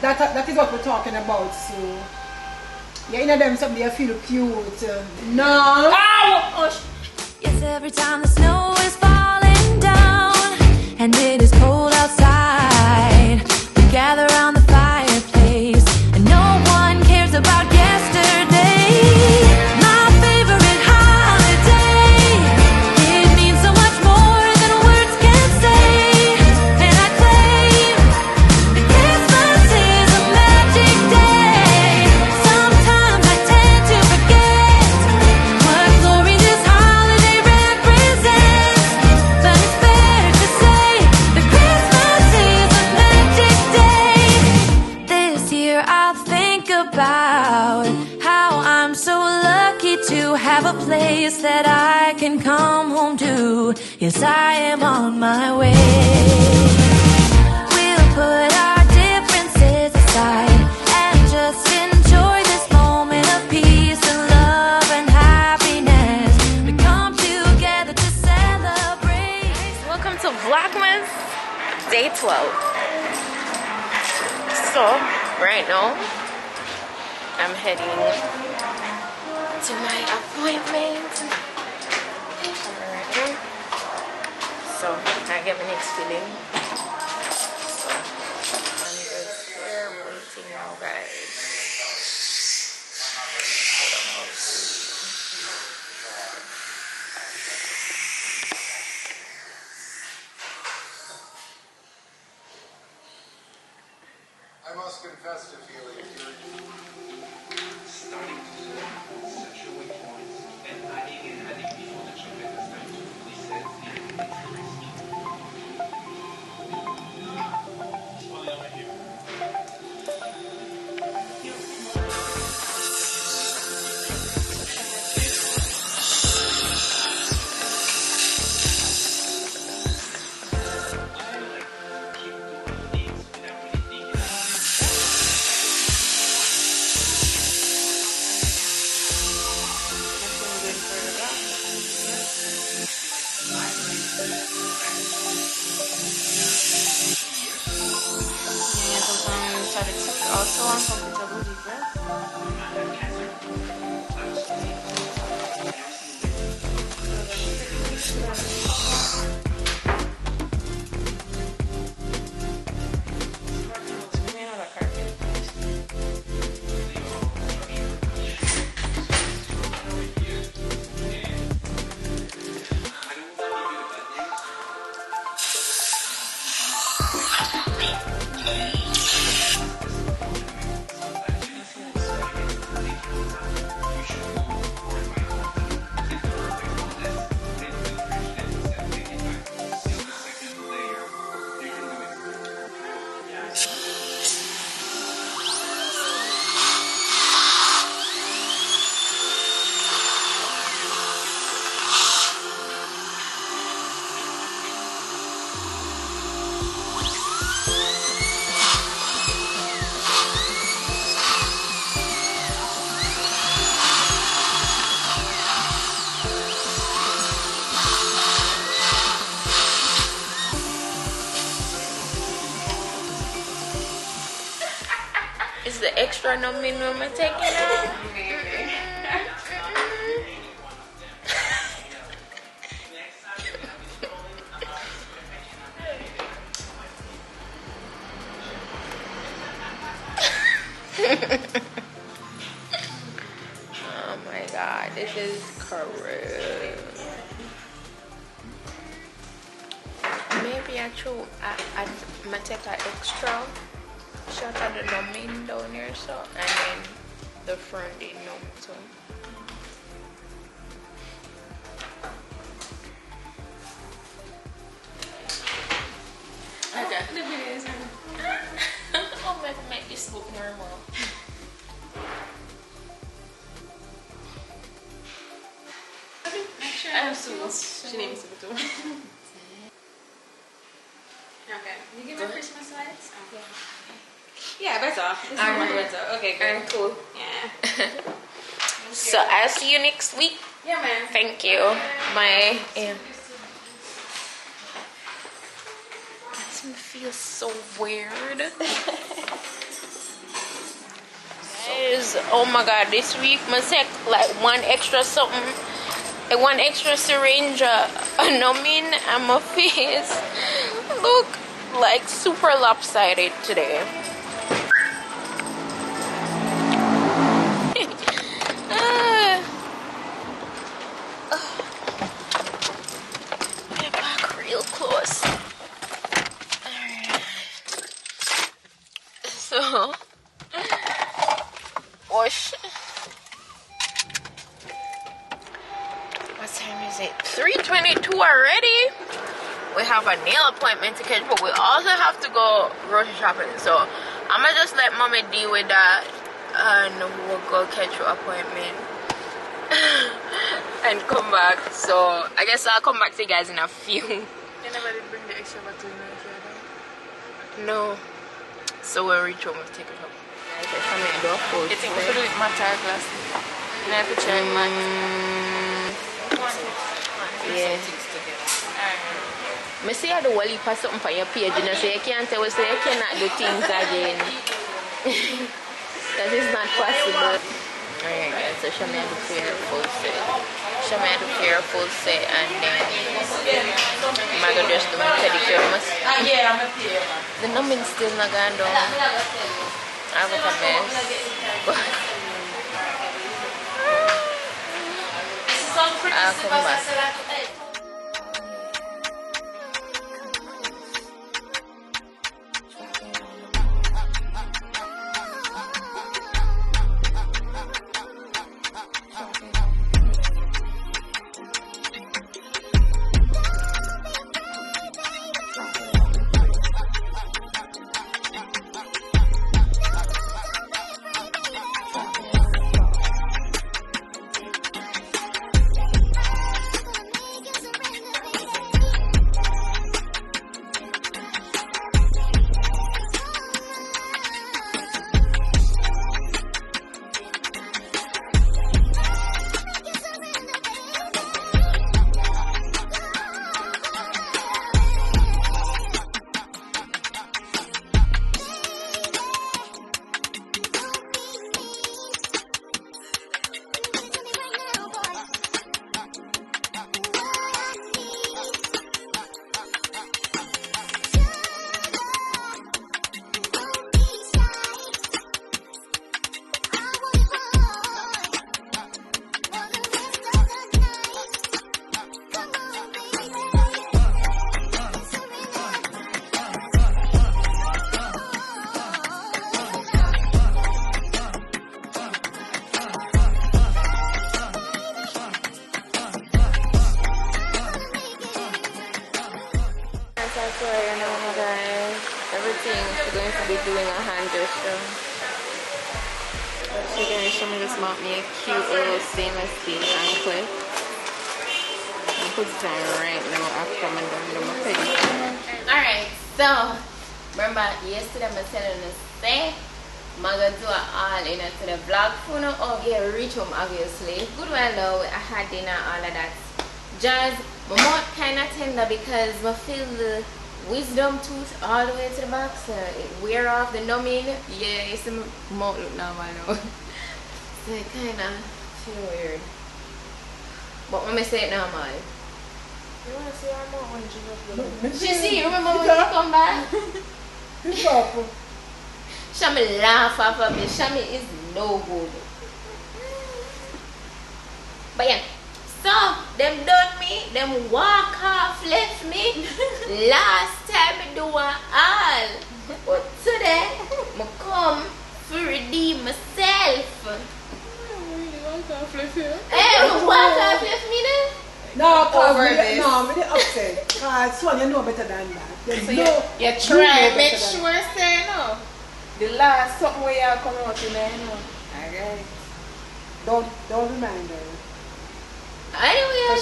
that is what we're talking about. So yeah, in them something you feel cute. No. Ow! Yes, every time the snow is falling down and it is cold outside, we gather around the fireplace and no one cares about yesterday. My favorite holiday, it means so much more than words can say. And I claim that Christmas is a magic day. Sometimes I tend to forget what glory this holiday represents, but it's fair to say that Christmas is a magic day. This year I'll think about how I'm so lucky to have a place that I can come home to. Yes, I am on my way. We'll put our differences aside and just enjoy this moment of peace and love and happiness. We come together to celebrate. Welcome to Vlogmas Day 12. So, right now, I'm heading to my appointment. Alright. So, I get my next feeling. So, I'm just here waiting now, guys. I must confess to feeling irritated. Starting to set your weak points and adding people that you make this time to reset Also uncomfortable with breath. Is the extra numbing when I take it out? Oh my god, this is correct. Maybe I take an extra shot of the numbing down here, so, and then the front is numb too. Okay. The videos I'll make this look normal. I'm Sue. She named Sue too. Okay. You give me Christmas lights? Yeah. Yeah, better. This is better. Okay, good. I'm cool. Yeah. So I'll see you next week. Yeah, man. Thank you. My makes me feel so weird. guys, oh my god, this week I take like one extra something, one extra syringe numbing and my face look like super lopsided today. Get back real close. So wash. What time is it? 3:22 already. We have a nail appointment to catch, but we also have to go grocery shopping. So I'm gonna just let mommy deal with that, and we'll go catch your appointment and come back. So I guess I'll come back to you guys in a few. You never did bring the extra bottle in here, No. So we'll reach home and take it home. I think I'm gonna do a full you think we should do it matter glass? And I have to try Yeah. I see how the wall you pass something for your page, you know, so you can't tell us, so you cannot do things again. That is not possible. Alright guys, so show me how to pair a full set. Show me how to pair a full set, and then I'm gonna just do my pedicure. yeah, I'm a pair. The numbing still not going down. I have a mess. But I'll come back. Going to be doing a hand gesture. So guys, someone just bought me a cute little stainless steel anklet. I'll put it on right now after I'm done with my pedicure. Alright, so remember yesterday I was telling you say I'm gonna do it all into the vlog for now. Oh yeah, reach home obviously. Good one though, I had dinner, all of that. Just my mouth kinda tender because I feel the wisdom tooth all the way to the back, so it wear off the numbing. Yeah, it's my mouth look normal now. So it kinda feel weird. But when I say it normal. You want to see our mouth when you go? She see, remember when you come back? Shami laugh off of me. Shami is no good. But yeah. So, them done me, them walk off, left me. Last time I do one all. But today, I come to redeem myself. Walk off, left you? Hey, walk off, left me then? No, Over this. No, I'm upset. Because one, you know better than that. So you try to make sure say no. The last something where you come out in there, you know. Alright. Don't remind her. Anyway,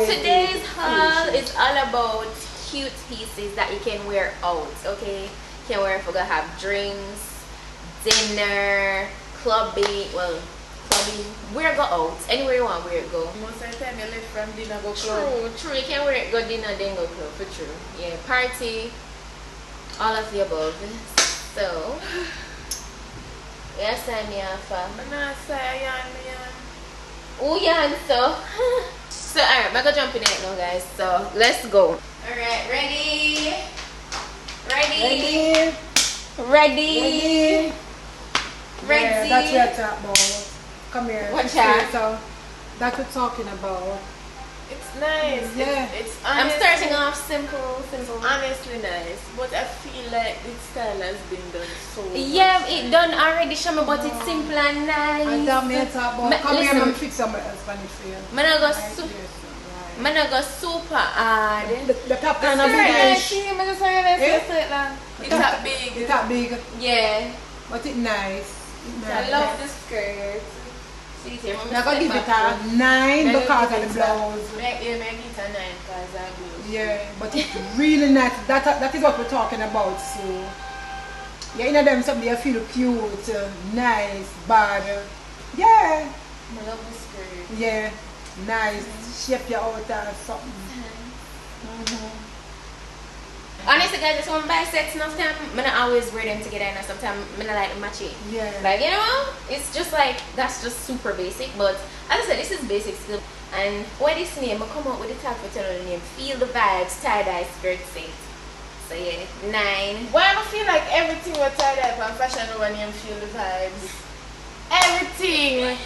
today's haul is all about cute pieces that you can wear out, okay? You can wear if we're gonna have drinks, dinner, clubbing, well, clubbing, where go out, anywhere you want, where it go. Most of the time you left from dinner go club. True, you can wear it, go dinner, then go club, for true. Yeah, party, all of the above. So, Yes, I'm here for. I'm not saying Oh, yeah, and so. So, alright, I'm gonna jump in it now, guys. So, let's go. Alright, ready? Ready? Ready? Ready? Yeah, that's what I'm talking about. Come here. Watch out. So, that's what we're talking about. it's nice. Yeah. It's I'm honestly, starting off simple. honestly nice, but I feel like this style has been done so Yeah, much. it done already, Shama, but it's simple and nice. And that me talk about. Come here, listen, I'm fix somewhere else for you. Man, I go Right, super. yes, right. Man, I go super hard. The top kind of Skirt, big. see, I'm just saying this. Eh? It's that big. It's that big, Yeah. but it's nice. I love the skirt. See, here, I'm gonna give it a 9 because of the blouse. Make it a 9 because I blouse. Yeah, but it's really nice. That is what we're talking about. So, yeah, in them something you feel cute, nice, bad. Yeah, I love the skirt. yeah, nice. Shape your out or something. Honestly, guys, this one buy sets enough time. I always wear them together, and sometimes I like to match it. Yeah. Like, you know, it's just like, that's just super basic. But as I said, this is basic still. And what this name, I come out with the tag for telling the name. Feel the vibes, tie-dye skirt set. So yeah, 9. Why I feel like everything was tied up and fashion over name feel the vibes. Everything.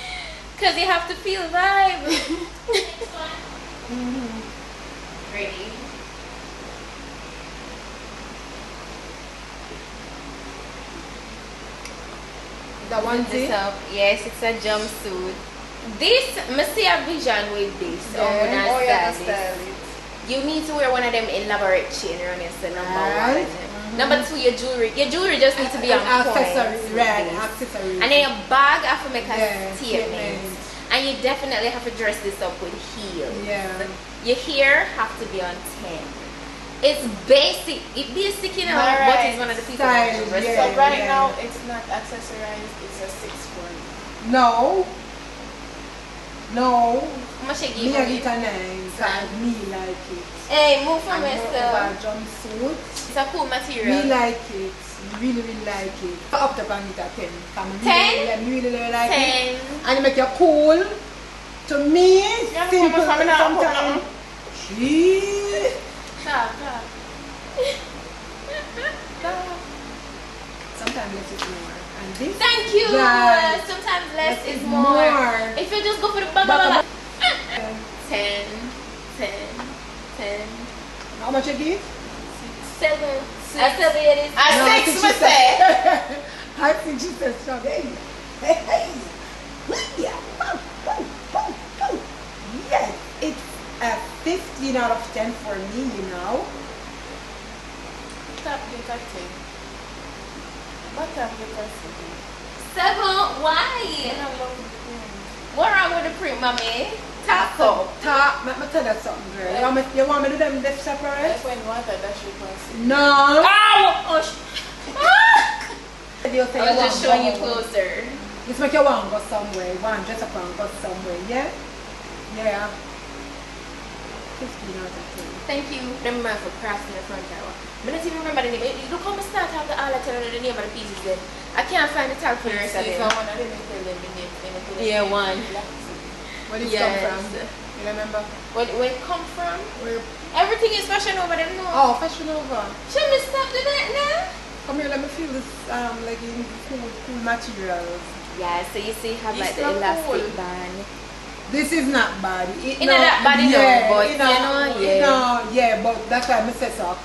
Because you have to feel the vibe. Ready? That one thing. This up. Yes, it's a jumpsuit. This, I see a vision with this. Oh, yeah, style style this. it. You need to wear one of them elaborate chain around your number Right. one. Number 2, your jewelry. Your jewelry just needs to be on point. Accessory, with right? this. Accessory. And then your bag have to make a Yeah, statement. statement. And you definitely have to dress this up with heels. Yeah. Your hair have to be on 10. It's basic. It basic, you know, Alright. but it's one of the people that Style, dress yeah. up. So right now it's not accessorized, it's a 6 for me. No. No. How much I give Me I you? get a 9 because me like it. Hey, move from And myself. more of a jumpsuit. It's a cool material. Me like it. Really, really like it. Up to and get a 10. 10? Me really like it. 10. And it make you cool. To me, Yeah, simple I'm not sometimes. Gee. Stop. Sometimes less is more. And this. Thank you. Right. Sometimes Less less is is more. more. If you just go for the Baba. 10, 10, 10, How much you give? 7. I still be it. I No, I 6 think for she say. said. I think she said strong. Hey. Hey. Yeah. Boom, boom, boom, boom. Yes. It's a 15 out of 10 for me, you know. Top get a 10. Bottom get a 7. Why? 7. I love the print. What wrong with the print, mommy? Top up. Top. Let me tell you something, girl. You want me to do them left separate? Like when water dash you pass. No. Ow! Oh, You say I was you just want showing you go. closer. This make you want to go somewhere. You want to dress up and go somewhere, yeah? Yeah. 15 out of 10. Thank you. Remember for crafts in the front tower. I don't even remember the name. Look how I start have the all I tell you the name of the pieces then. I can't find the tag for the rest of If I them. want to tell them the name, then I tell them Yeah, the one. name. Where did it Yes. come from? You remember? Where it come from? Where? Everything is fashion over them now. Oh, Fashion Nova. Should we stop doing that now? Come here, let me feel this, like in cool materials. Yeah, so you see have like It's the not elastic cool. band. This is not bad. It You know that bad, you know, but you know, yeah. You know, yeah, but that's why I say so.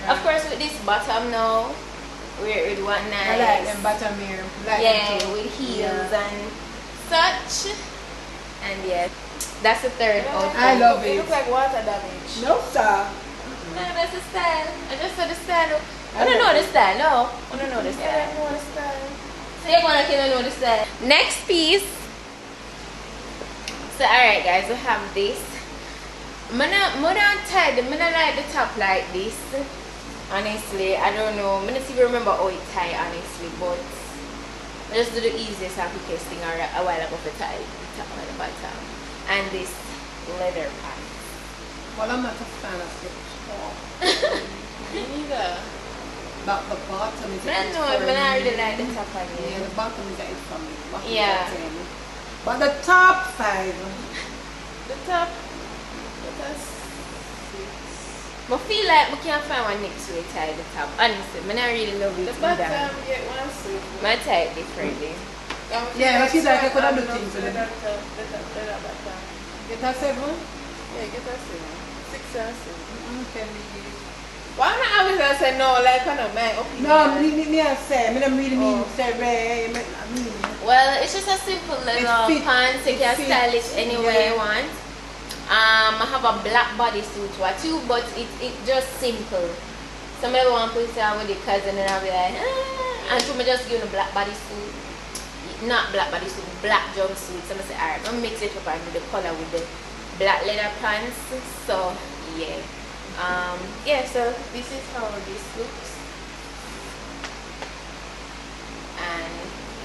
Of course with this bottom now, we're with what nice. I like them bottom here. Like Yeah, them too. with heels Yeah. and such. And yeah, that's the third outfit. I love It it. looks like water damage. No, sir. No, that's the style. I just said the style. I I don't know like the style. No, I don't know the Yeah, I style. know the style. So you're gonna kill know the style. Next piece. So alright guys, we have this. I'm not like the top like this. Honestly, I don't know. I'm not even remember how it tie honestly, but I just do the easiest and quickest thing a while ago for tie the top and the bottom. And this leather pants. Well, I'm not a fan of it. Me neither. But the bottom is I don't know, but I really like the top one. Yeah, the bottom is a 8 for me. Bottom Yeah. is a 10. But the top 5. The top. That's 6. I feel like we can't find one next to it at the top. Honestly, I don't really love it The either. bottom, get one suit. My type differently. Yeah, but she's like, I could have do things with Get it. a bottom. Get a 7? Yeah, get a 7. 6 and 7. Okay. Why not always I say no, like I know my opinion. No, me I say, I don't really mean say red. I mean. Well, it's just a simple little fit. pants. You It can fits. style it any way Yeah. you want. I have a black bodysuit too, but it's just simple. Somebody want to put it on with the cousin and I'll be like, ah. And so I just give a black bodysuit. Not black bodysuit, black jumpsuit. So I say, alright, I'm mix it up and do the color with the black leather pants. So yeah. Yeah, so this is how this looks. And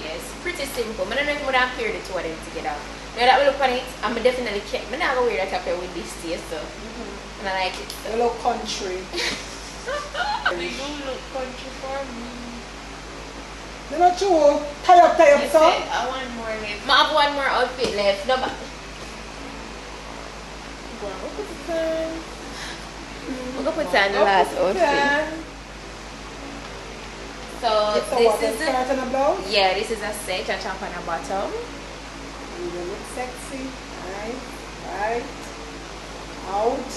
yes, pretty simple. I don't know if I'm gonna pair the two of them together. Now that we look on it, I'm definitely check. I'm not gonna wear that up here with this taste, so and I like it. A little country. They do look country for me. They're not true. Tie up, You so. said I want more left. I have one more outfit left. No, but Wow, look at the time. I'm gonna put on the last outfit. So It's a this what? A is skirt and a blouse? yeah, this is a set, a top and a bottom. You look sexy. Right. Right. Out.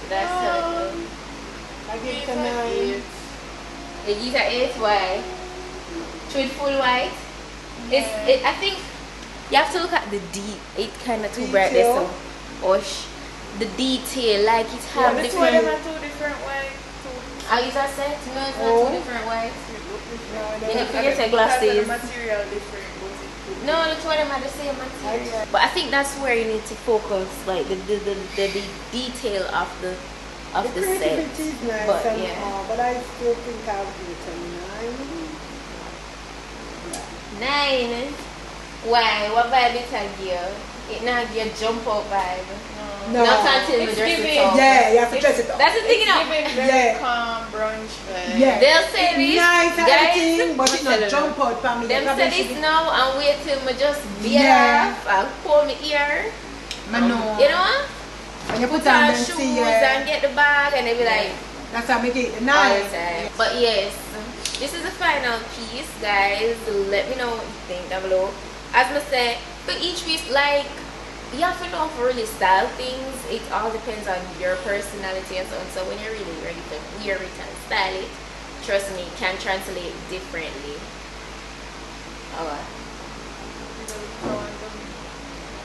That's I give it a 9. these are 8 white. Truthful white. It's I think you have to look at the it kind of too bright there, so the detail, like it have The two of them different. are 2 different ways. Are you that set? No, it's not 2 different whites. No, You need to no. get your glasses. The material different. But it's No, the two of them are the same material. But I think that's where you need to focus, like the detail of the The set. creativity is nice, But, and, yeah. but I still think I'll give it a 9. 9. Why? What vibe it a give? It not give jump up vibe. No. Not until you It's dress giving- it up. Yeah, you have to dress it up. That's the thing, It's you know. giving very Yeah. calm brunch vibe. Yeah. They'll say It's this, nice and guys, everything, but it's tell not them. jump out for me. Them Because say she this be- now and wait till me just beat Yeah. off and pull my ear. I know. You know? When you put Put on on them shoes see, yeah. and get the bag and they be like, That's how I make it all the nice. time. But yes, this is the final piece, guys. Let me know what you think down below. As I said, for each piece, like, you have to know how to really style things. It all depends on your personality and so on. So when you're really ready to wear it and style it, trust me, it can translate differently.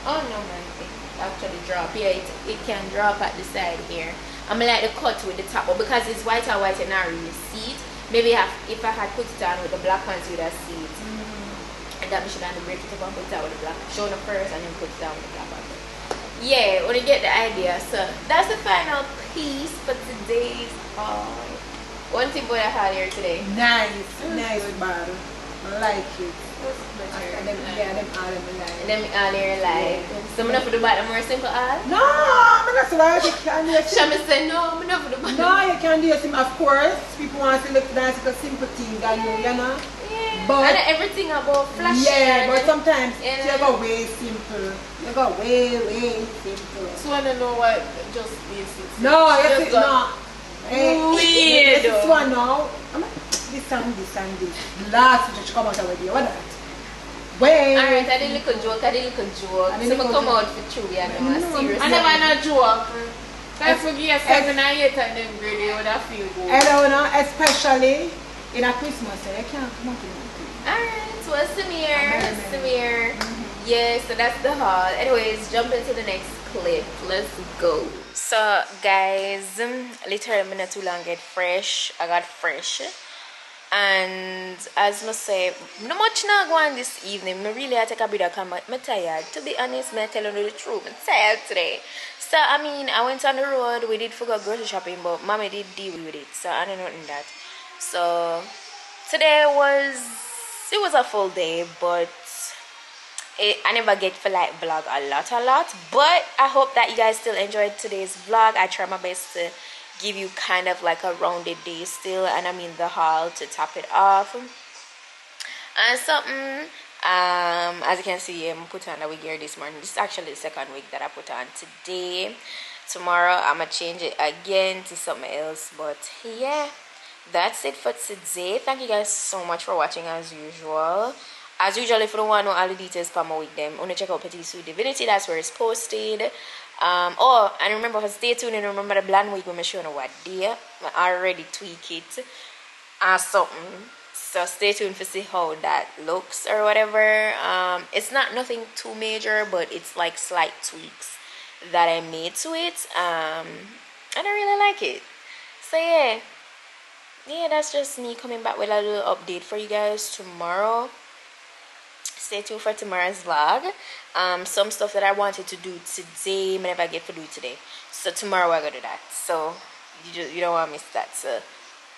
Oh no, man, it actually drop. Yeah, it can drop at the side here. I'm like the cut with the top, but because it's white and white and not really see it, maybe if I had put it on with the black ones, you would have seen it. And that we should have break it up and put it on with the black, show them first and then put it down with the black one. Yeah, when you get the idea. So that's the final piece for today's haul. One thing boy I had here today. Nice, nice bottle. I like it. And them, yeah, them all them like. And then all here like, so I'm not for the bottom more simple all. No, I'm not so right. You can't do it. Shami said no, I'm not for the bottom. No, you can't do it. Of course, people want to look nice with a simple thing, you know. Yeah. But- and everything about flashy. Yeah, but and- sometimes Yeah. you go way simple. You go way simple. Just want to know what just basics. No, you Just see, got- no. Weird. This one now. This and this and this. The last which come out already. What that? Wait. Alright, I did a little joke. I did So I little come joke. out for true, you know, No, serious. I never know joke. That's for you 7 and 8 and them grade, you would have feel good. Hello, no, especially in a Christmas. You can't come out in Alright, so it's Samir. Yeah, so that's the haul. Anyways, jump into the next clip. Let's go. So guys, literally I'm not too long get fresh. I got fresh. And as I say, not much now go on this evening. I really had to take a bit of time. I'm tired. To be honest, I'm telling you the truth. I'm tired today. So I mean, I went on the road. We did forget grocery shopping, but mommy did deal with it. So I don't know in that. So today it was a full day, but I never get to like vlog a lot. But I hope that you guys still enjoyed today's vlog. I try my best to give you kind of like a rounded day still, and I'm in the haul to top it off. And something, as you can see, I'm put on a wig here this morning. This is actually the second wig that I put on today. Tomorrow I'm gonna change it again to something else, but yeah, that's it for today. Thank you guys so much for watching. As usual, if you don't want to know all the details for my wig, them only check out PETITE-SUE Divinity. That's where it's posted. Oh, and remember to stay tuned, and remember the blonde wig when I show you what day I already tweak it and something, so stay tuned to see how that looks or whatever. It's not nothing too major, but it's like slight tweaks that I made to it, and I really like it. So yeah, that's just me coming back with a little update for you guys tomorrow. Stay tuned for tomorrow's vlog. Some stuff that I wanted to do today, I never get to do today, so tomorrow we're gonna do that. So you don't want to miss that. So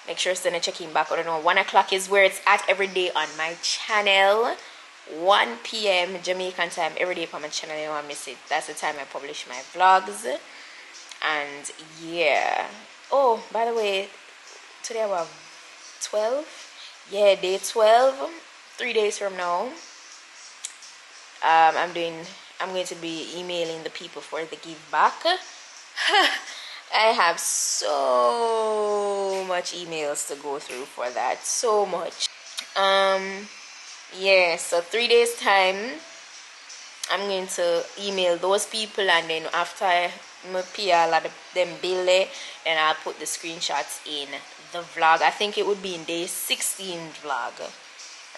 make sure to check in back. I don't know, 1 o'clock is where it's at every day on my channel. 1 p.m. Jamaican time every day on my channel. You don't want to miss it. That's the time I publish my vlogs. And yeah. Oh, by the way, today I have 12. Yeah, day 12. 3 days from now. I'm going to be emailing the people for the give back. I have so much emails to go through for that. So much. Yeah, so 3 days time I'm going to email those people, and then after I pay all of them bill, and I'll put the screenshots in the vlog. I think it would be in day 16 vlog,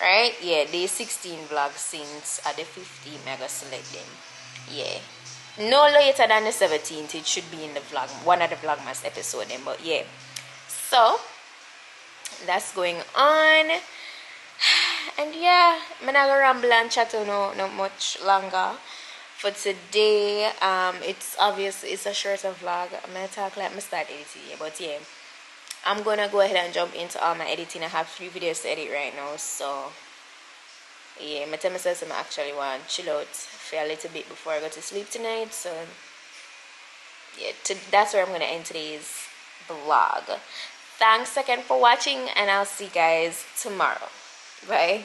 right? Yeah, day 16 vlog, since at the 15 mega select them. Yeah, no later than the 17th it should be in the vlog, one of the vlogmas episode then. But yeah, so that's going on. And yeah, I'm not gonna ramble and chat no much longer for today. It's obvious it's a shorter vlog. I'm gonna talk like I start editing, but yeah, I'm gonna go ahead and jump into all my editing. I have 3 videos to edit right now, so yeah, I tell myself I actually want to chill out for a little bit before I go to sleep tonight. So yeah, that's where I'm gonna end today's vlog. Thanks again for watching, and I'll see you guys tomorrow. Bye.